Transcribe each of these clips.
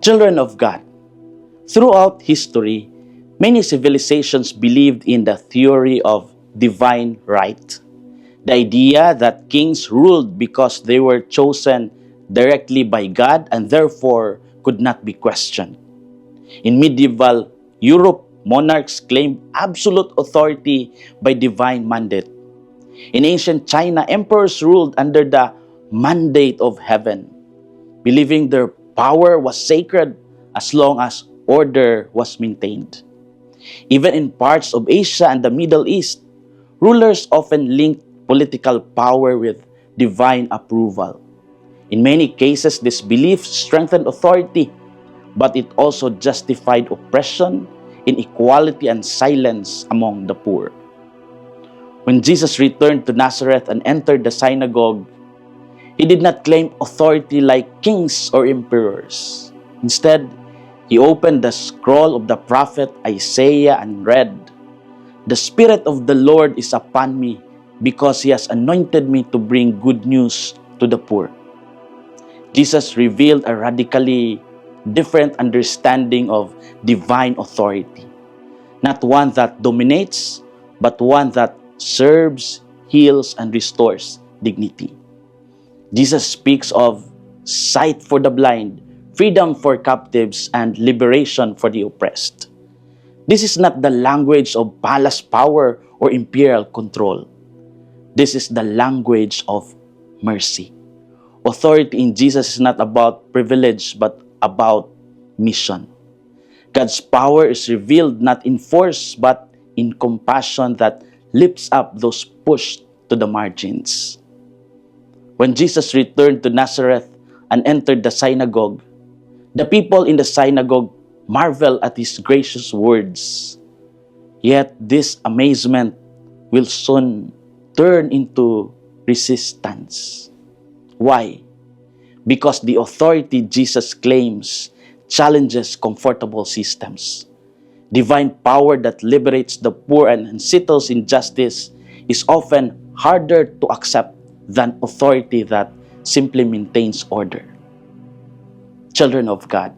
Children of God, throughout history, many civilizations believed in the theory of divine right. The idea that kings ruled because they were chosen directly by God and therefore could not be questioned. In medieval Europe, monarchs claimed absolute authority by divine mandate. In ancient China, emperors ruled under the mandate of heaven, believing their power was sacred as long as order was maintained. Even in parts of Asia and the Middle East, rulers often linked political power with divine approval. In many cases, this belief strengthened authority, but it also justified oppression, inequality, and silence among the poor. When Jesus returned to Nazareth and entered the synagogue, he did not claim authority like kings or emperors. Instead, he opened the scroll of the prophet Isaiah and read, "The Spirit of the Lord is upon me because He has anointed me to bring good news to the poor." Jesus revealed a radically different understanding of divine authority. Not one that dominates, but one that serves, heals, and restores dignity. Jesus speaks of sight for the blind, freedom for captives, and liberation for the oppressed. This is not the language of palace power or imperial control. This is the language of mercy. Authority in Jesus is not about privilege, but about mission. God's power is revealed not in force, but in compassion that lifts up those pushed to the margins. When Jesus returned to Nazareth and entered the synagogue, the people in the synagogue marveled at His gracious words. Yet this amazement will soon turn into resistance. Why? Because the authority Jesus claims challenges comfortable systems. Divine power that liberates the poor and settles injustice is often harder to accept than authority that simply maintains order. Children of God,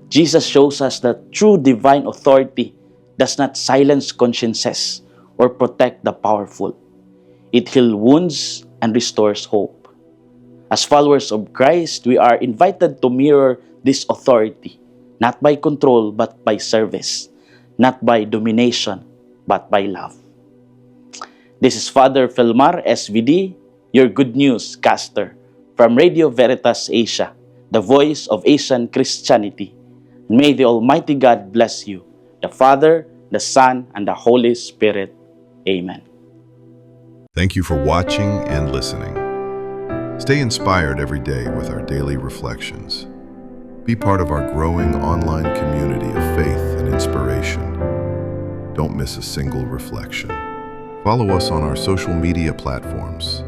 Jesus shows us that true divine authority does not silence consciences or protect the powerful. It heals wounds and restores hope. As followers of Christ, we are invited to mirror this authority, not by control, but by service, not by domination, but by love. This is Father Felmar, SVD, your Good News caster from Radio Veritas Asia, the voice of Asian Christianity. May the Almighty God bless you, the Father, the Son, and the Holy Spirit. Amen. Thank you for watching and listening. Stay inspired every day with our daily reflections. Be part of our growing online community of faith and inspiration. Don't miss a single reflection. Follow us on our social media platforms